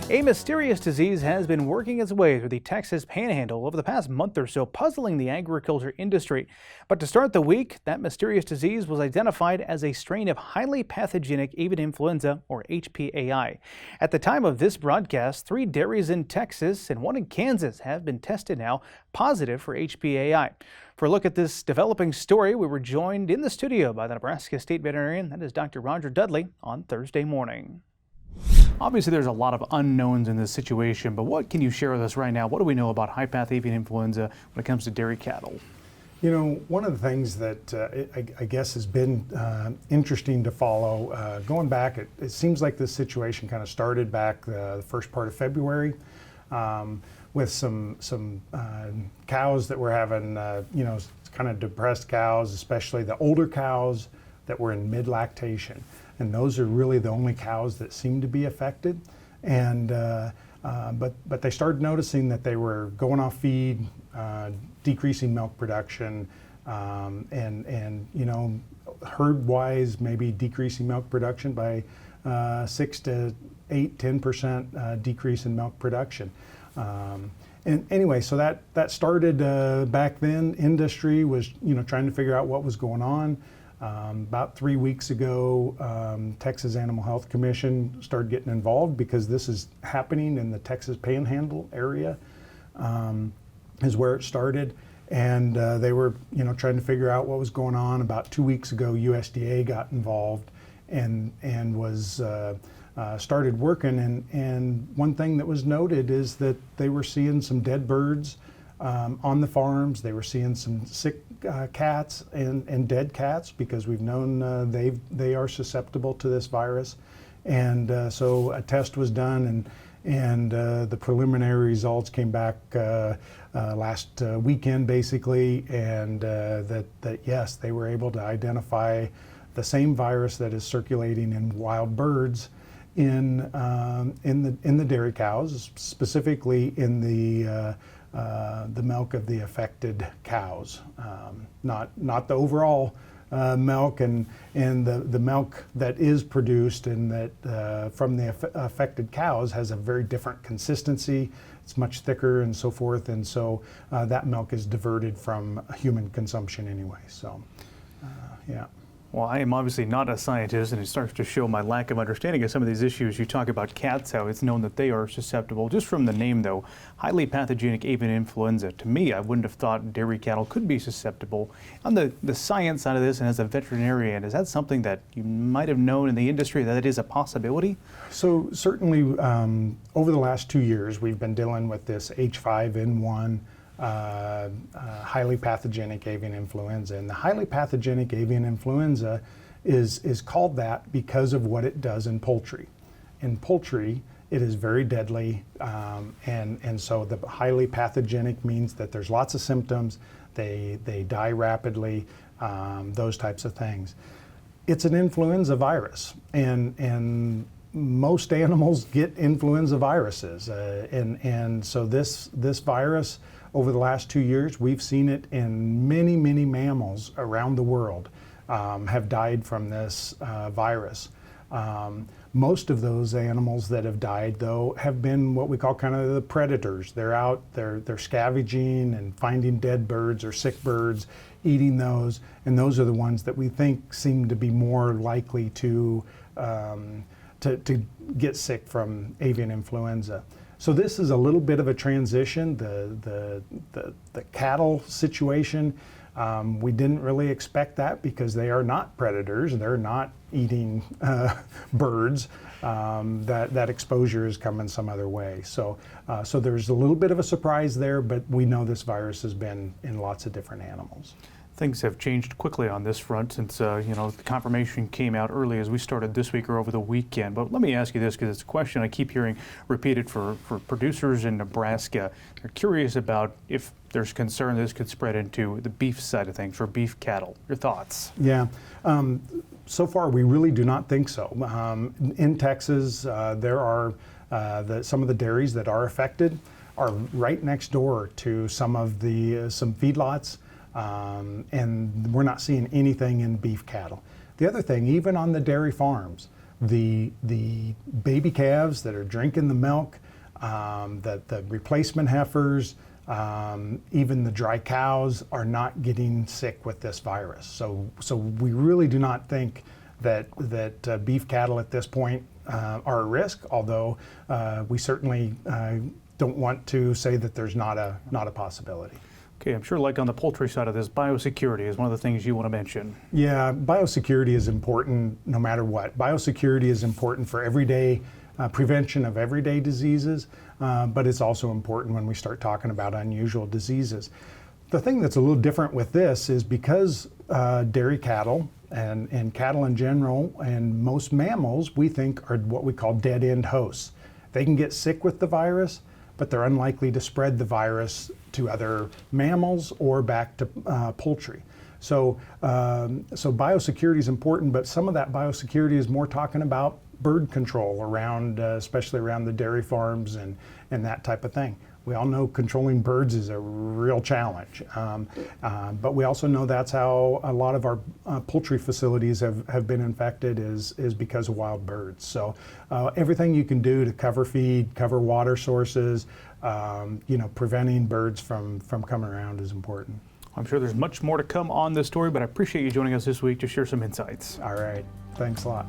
A mysterious disease has been working its way through the Texas Panhandle over the past month or so, puzzling the agriculture industry. But to start the week, that mysterious disease was identified as a strain of highly pathogenic avian influenza, or HPAI. At the time of this broadcast, 3 dairies in Texas and 1 in Kansas have been tested now positive for HPAI. For a look at this developing story, we were joined in the studio by the Nebraska State Veterinarian, that is Dr. Dudley, on Thursday morning. Obviously, there's a lot of unknowns in this situation, but what can you share with us right now? What do we know about high-path avian influenza when it comes to dairy cattle? You know, one of the things that I guess has been interesting to follow, going back, it seems like this situation kind of started back the first part of February with some cows that were having, kind of depressed cows, especially the older cows that were in mid-lactation. And those are really the only cows that seem to be affected. And but they started noticing that they were going off feed, decreasing milk production, and herd-wise maybe decreasing milk production by 6 to 8, 10% decrease in milk production. And anyway, so that started back then. Industry was trying to figure out what was going on. About 3 weeks ago, Texas Animal Health Commission started getting involved because this is happening in the Texas Panhandle area, is where it started. And they were, trying to figure out what was going on. About 2 weeks ago, USDA got involved and was started working. And one thing that was noted is that they were seeing some dead birds on the farms. They were seeing some sick cats and dead cats because we've known they are susceptible to this virus. And so a test was done, and the preliminary results came back last weekend basically, and that yes, they were able to identify the same virus that is circulating in wild birds in the dairy cows, specifically in the milk of the affected cows, not the overall milk, and the milk that is produced and that from the affected cows has a very different consistency. It's much thicker and so forth, and so that milk is diverted from human consumption anyway. So, yeah. Well, I am obviously not a scientist, and it starts to show my lack of understanding of some of these issues. You talk about cats, how it's known that they are susceptible. Just from the name, though, highly pathogenic avian influenza. To me, I wouldn't have thought dairy cattle could be susceptible. On the science side of this, and as a veterinarian, is that something that you might have known in the industry that it is a possibility? So certainly, over the last 2 years, we've been dealing with this H5N1 highly pathogenic avian influenza. And the highly pathogenic avian influenza is called that because of what it does in poultry. In poultry, it is very deadly, and so the highly pathogenic means that there's lots of symptoms, they die rapidly, those types of things. It's an influenza virus, and most animals get influenza viruses, and so this virus, over the last 2 years, we've seen it in many mammals around the world have died from this virus. Most of those animals that have died, though, have been what we call kind of the predators. They're out, they're scavenging and finding dead birds or sick birds, eating those, and those are the ones that we think seem to be more likely to get sick from avian influenza. So this is a little bit of a transition. The cattle situation, we didn't really expect that because they are not predators. They're not eating birds. That exposure is coming some other way. So there's a little bit of a surprise there, but we know this virus has been in lots of different animals. Things have changed quickly on this front since the confirmation came out early as we started this week or over the weekend. But let me ask you this, because it's a question I keep hearing repeated for producers in Nebraska. They're curious about if there's concern this could spread into the beef side of things for beef cattle. Your thoughts? Yeah. So far, we really do not think so. In Texas, there are some of the dairies that are affected are right next door to some feedlots. And we're not seeing anything in beef cattle. The other thing, even on the dairy farms, the baby calves that are drinking the milk, the replacement heifers, even the dry cows are not getting sick with this virus. So we really do not think that beef cattle at this point are at risk, although we certainly don't want to say that there's not a possibility. Okay, I'm sure like on the poultry side of this, biosecurity is one of the things you want to mention. Yeah, biosecurity is important no matter what. Biosecurity is important for everyday prevention of everyday diseases, but it's also important when we start talking about unusual diseases. The thing that's a little different with this is because dairy cattle and cattle in general and most mammals we think are what we call dead-end hosts. They can get sick with the virus, but they're unlikely to spread the virus to other mammals or back to poultry. So biosecurity is important, but some of that biosecurity is more talking about bird control around, especially around the dairy farms and that type of thing. We all know controlling birds is a real challenge, but we also know that's how a lot of our poultry facilities have been infected is because of wild birds. So everything you can do to cover feed, cover water sources, preventing birds from coming around is important. I'm sure there's much more to come on this story, but I appreciate you joining us this week to share some insights. All right, thanks a lot.